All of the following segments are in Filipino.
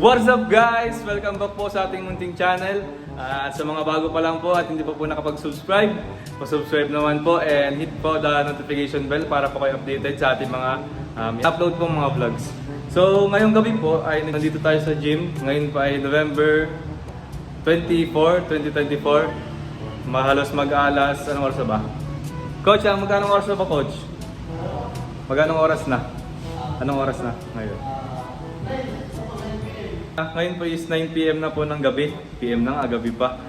What's up guys? Welcome back po sa ating munting channel. At sa mga bago pa lang po at hindi pa po nakapag-subscribe, pa-subscribe naman po and hit po the notification bell para po kayo updated sa ating mga upload pong mga vlogs. So ngayong gabi po ay nandito tayo sa gym. Ngayon pa ay November 24, 2024. Mahalos mag-alas, anong oras na ba? Coach, magkano oras na ba, Coach? Magkano oras na? Anong oras na ngayon? Ngayon po is 9 PM na po ng gabi. PM na nga, gabi pa.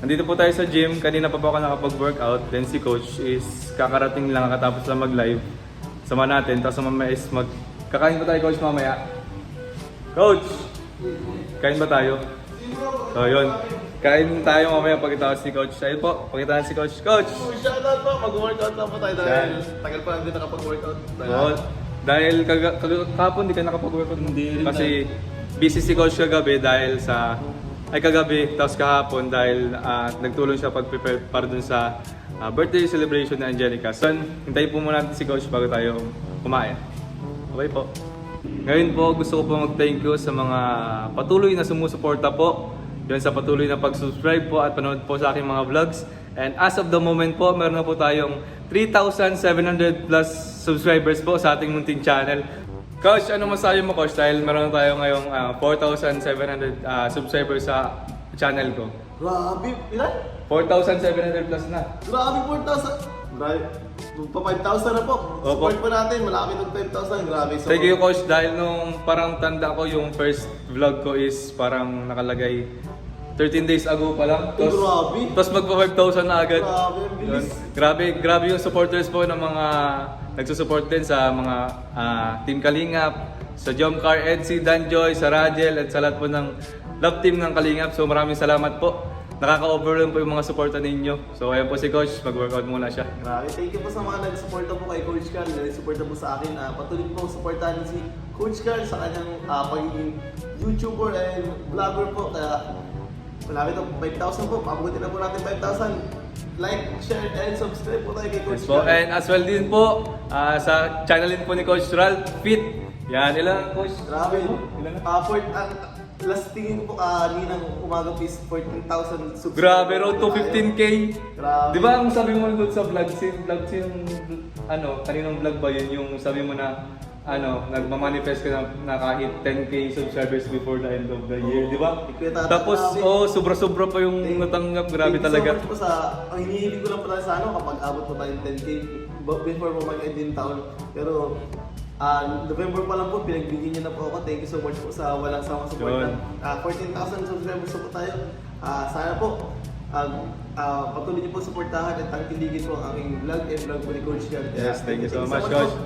Nandito po tayo sa gym. Kanina pa po ako nakapag-workout. Then si Coach is kakarating lang, katapos lang mag-live. Sama natin. Tapos mamaya is kakain ba tayo, Coach, mamaya? Coach! Kain ba tayo? So yun. Kain tayo mamaya pagkatapos ni Coach. Ayun po, pakitaan si Coach. Coach! Shoutout po, mag-workout lang po tayo dahil tagal pa lang din nakapag-workout. Dahil kahapon di ka nakapag-workout. Kasi busy si Coach kagabi dahil kagabi, tapos kahapon dahil nagtulong siya pag-prepare para dun sa birthday celebration ni Angelica. So, hintayin po muna natin si Coach bago tayo kumain. Okay po. Ngayon po, gusto ko po mag-thank you sa mga patuloy na sumusuporta po. Yun sa patuloy na pag-subscribe po at panood po sa aking mga vlogs. And as of the moment po, meron na po tayong 3,700 plus subscribers po sa ating munting channel. Coach, ano masabi mo, Coach? Dahil meron tayo ngayong 4,700 subscribers sa channel ko. Grabe, ilan? 4,700 plus na. Grabe, 4,000. Grabe, pa 5,000 na po. Support po natin, malaki ng 5,000. Grabe. So, Thank you, Coach. Dahil nung parang tanda ko, yung first vlog ko is parang nakalagay 13 days ago pa lang. Grabe. Tapos magpa 5,000 na agad. Grabe, ang bilis. Grabe yung supporters po ng mga nagsusupport din sa mga Team Kalingap, sa Jomcar, Edsy, Danjoy, sa Radiel, at sa lahat po ng love team ng Kalingap. So maraming salamat po. Nakaka-overwhelm po yung mga supporta ninyo. So ayan po si Coach, mag-workout muna siya. Grabe, thank you po sa mga nag-suporta po kay Coach Carl. Nag-suporta po sa akin. Patuloy po supportahan si Coach Carl sa kanyang pagiging YouTuber and vlogger po. Kaya malapit na 5,000 po. Pabuti na po natin 5,000. Like, share, and subscribe po tayo kay Coach So, Carl. and as well din po sa channel din po ni Coach Ralph Fit. Yan, ilan Coach? Grabe. Ilan na? Last tingin po kaninang umaga is 14,000 subscribers. Grabe, road to 15K. Grabe. Di ba ang sabi mo doon sa vlog scene, kaninang vlog ba yun, yung sabi mo na, nagmamanifest ka na kahit 10K subscribers before the end of the year, di ba? Tapos, sobra-sobra pa yung natanggap, grabe talaga. Thank you so much po ang hinihiling ko lang pala sa kapag abot po tayo ng 10K before po mag-end din taon. Pero, November pa lang po, pinagbigyan niyo na po ako. Thank you so much po sa walang sawang support. 14,000 subscribers po tayo. Sana po, patuloy niyo po supportahan at tangkiligin po ang aking vlog and vlog po ni Coach Carl. Yes, thank you so much, Coach.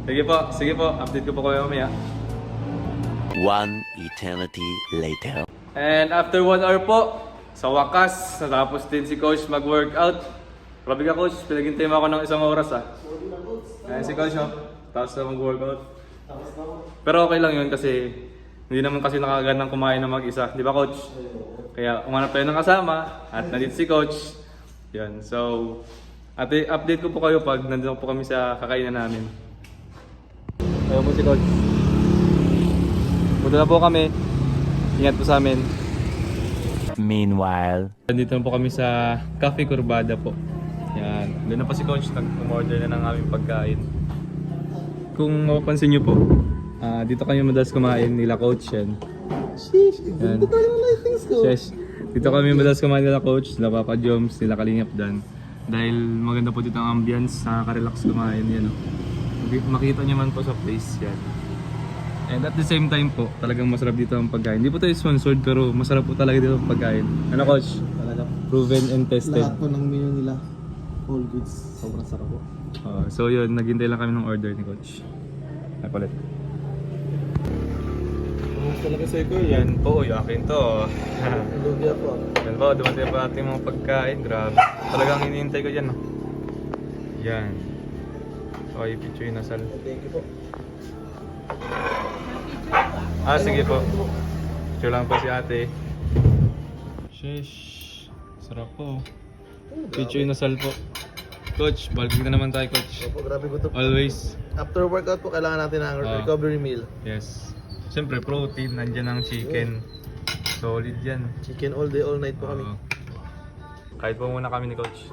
Sige po, update ko po kayo mamaya. One eternity later. And after 1 hour po, sa wakas, natapos din si Coach mag-workout. Grabe ka, Coach, pinaghintay mo ako ng 1 oras Sorry na, Coach. Ayan si Coach, tapos na mag-workout. Tapos na po. Pero okay lang yun kasi hindi naman kasi nakagandang kumain na mag-isa, di ba, Coach? Kaya umanap tayo ng kasama at nandito si Coach. Yan, so update ko po kayo pag nandito po kami sa kakainan namin. Ayaw po si Coach. Punta na po kami. Ingat po sa amin. Meanwhile, Nandito na po kami sa Cafe Curbada po. Yan. Doon na po si Coach. Nag-order na ng aming pagkain. Kung mapapansin nyo po, dito kami madalas kumain nila Coach yan. Sheesh, Yan. ganda tayo ng lightings ko. Yes. Dito kami madalas kumain nila Coach, nila Papa Joms, nila Kalingap Dan. Dahil maganda po dito ang ambience, nakaka-relax kumain yan. Makita nyo man po sa place yan. And at the same time po, talagang masarap dito ang pagkain. Hindi po tayo sponsored pero masarap po talaga dito ang pagkain. Ano Coach? Talaga. Proven and tested. Lahat po ng menu nila, all goods, sobrang sarap po. So yun, naghintay lang kami ng order ni Coach. Ay palit. Talaga sa iko, Yan po, akin to. Lugia po. Yan po, dumating pa ating mga pagkain. Grabe. Talagang hinihintay ko dyan. Yan. Okay, picture yung nasal. Thank you po. Sige po. Picture lang po si ate. Sheesh. Sarap po. Picture yung nasal po. Coach, balik na naman tayo, Coach. Opo, grabe gutom. Always. After workout po, kailangan natin ng recovery meal. Yes. Siyempre, protein. Nandiyan ang chicken. Solid yan. Chicken all day, all night po kami. Oo. Kahit po muna kami ni Coach.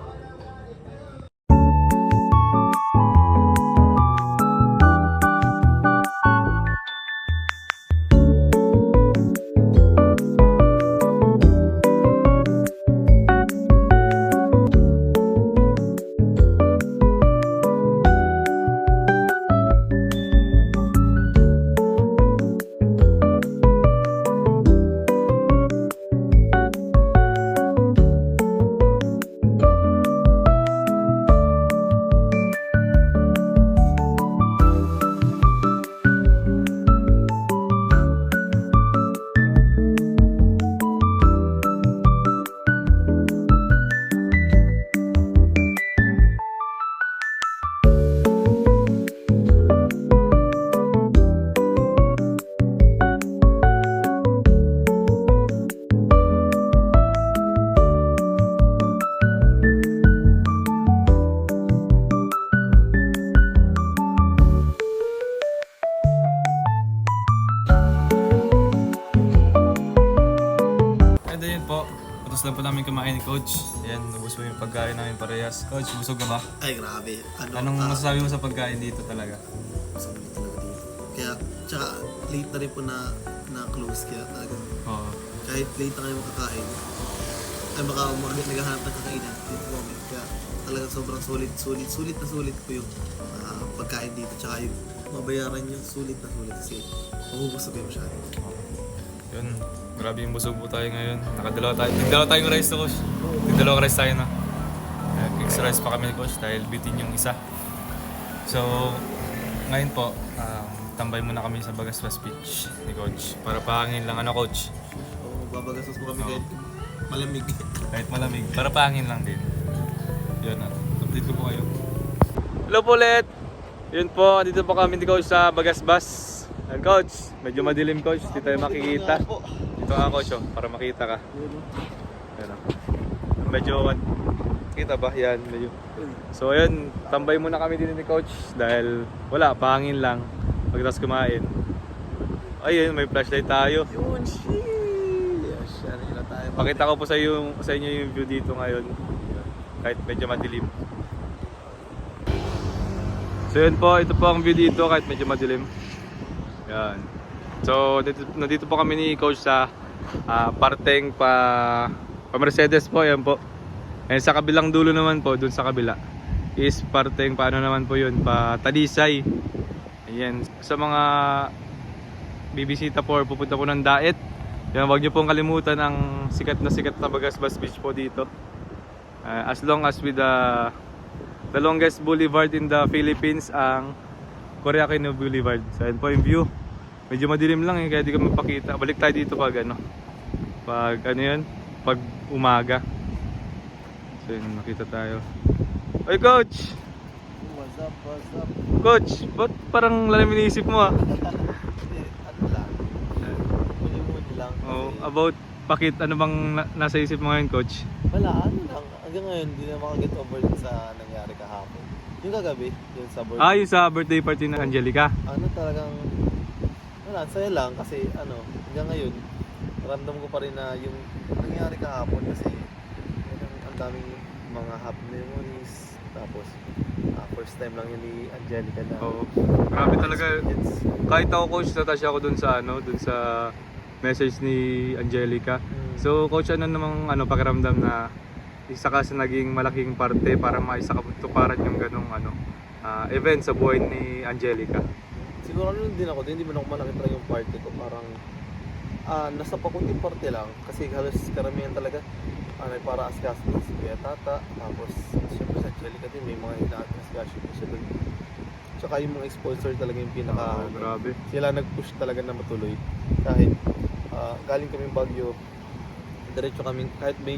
And then yun po, tapos lang po namin kumain ni Coach. Ayan, nabos po yung pagkain namin parehas. Coach, busog ka ba? Ay, grabe. Anong masasabi mo sa pagkain dito talaga? Masarap talaga dito. Kaya, tsaka late na rin po na close. Kaya talaga, Oo. kahit late na kayo makakain, ay baka naghahanap ng kakainan dito po kami. Kaya talaga sobrang sulit po yung pagkain dito. Tsaka yung mabayaran nyo, sulit na sulit. Kasi mabubusog kayo masyado. Yun, grabe yung busog po tayo ngayon. Nagdalawa tayong rice to Coach. Nagdalawa rice tayo na. Extra rice pa kami ni Coach dahil bitin yung isa. So, ngayon po, tambay muna kami sa Bagasbas Beach ni Coach. Para pahangin lang. Ano Coach? Oo, magbabagastos po kami kahit malamig. Kahit malamig. Para pahangin lang din. Yun na. Update ko po kayo. Hello po ulit! Yun po, dito po kami ni Coach sa Bagasbas. And Coach, medyo madilim Coach. Dito tayo makikita. Dito nga Coach oh, para makita ka. Yan oh. Medyo, kita ba? Yan, medyo. So ayun, tambay muna kami din ni Coach dahil wala, pahangin lang. Pagkatapos kumain. Ayun, may flashlight tayo. Yun, yes, ano yun na tayo. Pakita ko po sa inyo yung view dito ngayon. Kahit medyo madilim. So yun po, ito po ang view dito kahit medyo madilim. Yan. So nandito po kami ni Coach sa parteng pa Mercedes po, yan po. And sa kabilang dulo naman po, dun sa kabila is parteng paano naman po yun, pa Talisay. Ayan, sa mga bibisita po or pupunta po ng Daet, yan, huwag nyo pong kalimutan ang sikat na Bagasbas Beach po dito. As long as with the longest boulevard in the Philippines, ang Korea Aquino Boulevard. So ayan po yung view. Medyo madilim lang kaya di ko mapakita. Balik tayo dito pag pag umaga. So yun, makita tayo. Oy Coach! What's up? Coach, ba't parang lalim iniisip mo Hindi, ano lang. Muli lang. Oh, about bakit ano bang nasa isip mo ngayon Coach? Wala, ano lang. Hanggang ngayon, hindi na makaget over din sa nangyari kahapon. Yung kagabi, yung sa birthday. Yung sa birthday party ng Angelica. Ano talagang, wala, saya lang kasi hanggang ngayon, ramdam ko pa rin na yung nangyari kahapon kasi ang daming mga happy memories. Tapos, first time lang yun ni Angelica na. Oo. Grabe talaga. Kahit ako Coach, natasya ako dun sa message ni Angelica. So Coach, ano namang pakiramdam na isa ka sa naging malaking parte para maisakatuparan yung ganong event sa buhay ni Angelica? Siguro din ako, hindi man ako malaki talaga yung party ko. Parang nasa pakunting parte lang kasi halos karamihan talaga para askas din si Kuya Tata. Tapos syempre sa Angelica din may mga ina-askas ko siya doon. Tsaka yung mga sponsor talaga yung pinaka grabe. Sila nag-push talaga na matuloy. Kahit galing kami Baguio, diretso kami, kahit may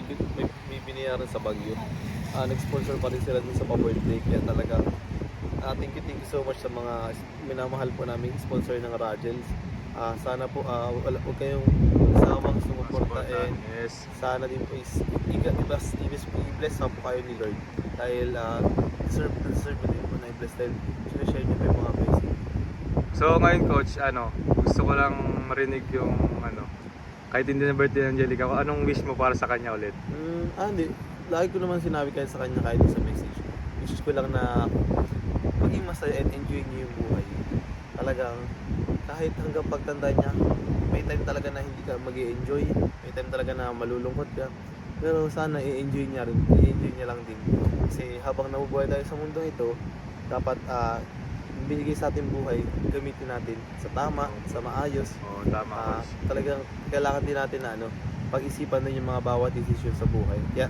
binayaran sa Baguio, nag-sponsor pa rin sila dun sa pa-birthday. Kaya talaga thank you so much sa mga minamahal po namin sponsor ng Rajels. Sana po huwag kayong sama sumuporta, and Yes. sana din po i-bless po kayo ni Lord dahil deserve din po na i-bless dahil sinashare niyo po yung mga blessing. So ngayon Coach, gusto ko lang marinig yung ano, kahit hindi na birthday ni Angelica, kung anong wish mo para sa kanya ulit? Hindi. Lagi ko naman sinabi kahit sa kanya kahit sa message. Wish ko lang na maging masaya and enjoy niyo yung buhay. Talagang kahit hanggang pagtanda niya, may time talaga na hindi ka mag-i-enjoy. May time talaga na malulungkot ka. Pero sana i-enjoy niya rin. I-enjoy niya lang din. Kasi habang nabubuhay tayo sa mundong ito, dapat binigay sa ating buhay, gamitin natin sa tama, sa maayos. Oo, tama. Talagang kailangan din natin na pag-isipan din yung mga bawat decision sa buhay. Kaya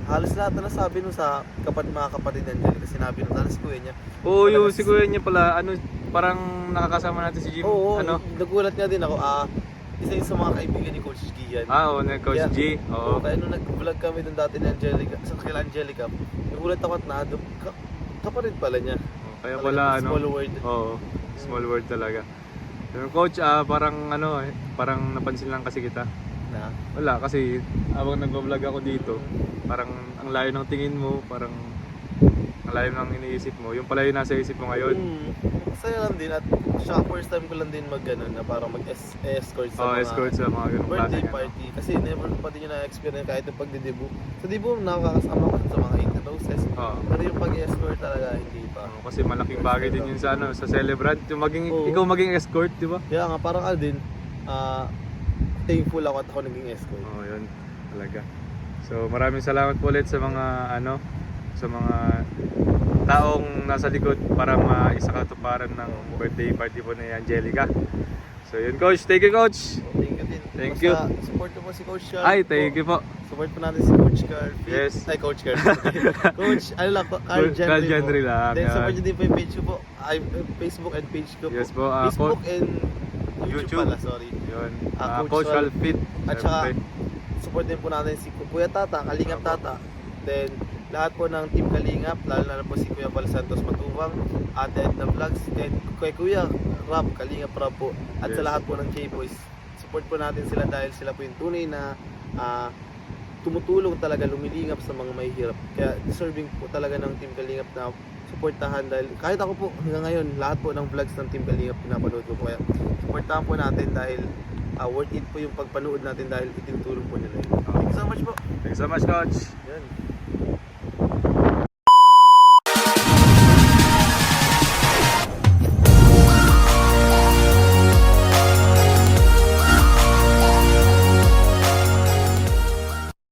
halos lahat na nasabi nun sa mga kapatid ng Angelica, sinabi nun, halos kuya niya. Oo, yung si kuya niya pala, ano, parang nakakasama natin si Jim. Oo, ano? nagulat nga din ako. Isa yun sa mga kaibigan ni Coach Gian. Oo, na Coach Yeah. G. Oo. Kaya nung nag-vlog kami dun dati ni Angelica, sa kila Angelica, nagulat ako at kapatid pala niya. Kaya Talagang pala, ano. small world. Oo, small world talaga. Pero Coach, parang ano, parang napansin lang kasi kita. Na. Wala, kasi habang nag-vlog ako dito, parang ang layo ng tingin mo, parang ang layo ng iniisip mo. Yung pala yung nasa isip mo ngayon. Masaya lang din at siya first time ko lang din na parang mag-escort sa mga Escort sa mga ganung birthday klaseng, ano. party. Kasi never pa din yung na-experience kahit yung pagde-debut. Sa debut, nakakasama ko sa mga 8 roses. Oo. Pero yung pag-escort talaga, hindi pa. Kasi malaking bagay din yun sa ano, sa celebrant, yung maging Oo. ikaw maging escort, di ba? Kaya nga, parang din, thankful ako at ako naging escort. Oo, yun talaga. So, maraming salamat po ulit sa mga ano, sa mga taong nasa likod para maisakatuparan ng birthday party po ni Angelica. So, yun Coach, thank you Coach. Thank you din. Thank Basta you. Support ko po si Coach Carl. Ay, thank you po. Support po natin si Coach Carl. Yes. Ay, Coach Carl. Coach, ano lang po, Carl Gentry Carl Gentry po. lang, Then, yan. support nyo din po yung page ko po. Ay, Facebook and page ko Yes po. po, Facebook and YouTube YouTube. pala, sorry. Yun. Coach Coach Ralphit. At saka, support din po natin si Kuya Tata, Kalingap Tata. Then, lahat po ng Team Kalingap, lalo na po si Kuya Val Santos Matubang, Ate Edna Vlogs, and kay Kuya Rap, Kalingap Rap po. At sa Yes. lahat po ng K-Boys, support po natin sila dahil sila po yung tunay na tumutulong talaga, lumilingap sa mga mahihirap. Kaya deserving po talaga ng Team Kalingap na suportahan dahil kahit ako po hanggang ngayon, lahat po ng vlogs ng Team Kalingap pinapanood ko po. Kaya suportahan po natin dahil worth it po yung pagpanood natin dahil itinutulong po nila yun. Thank you so much po. Thanks so much Coach. Yan.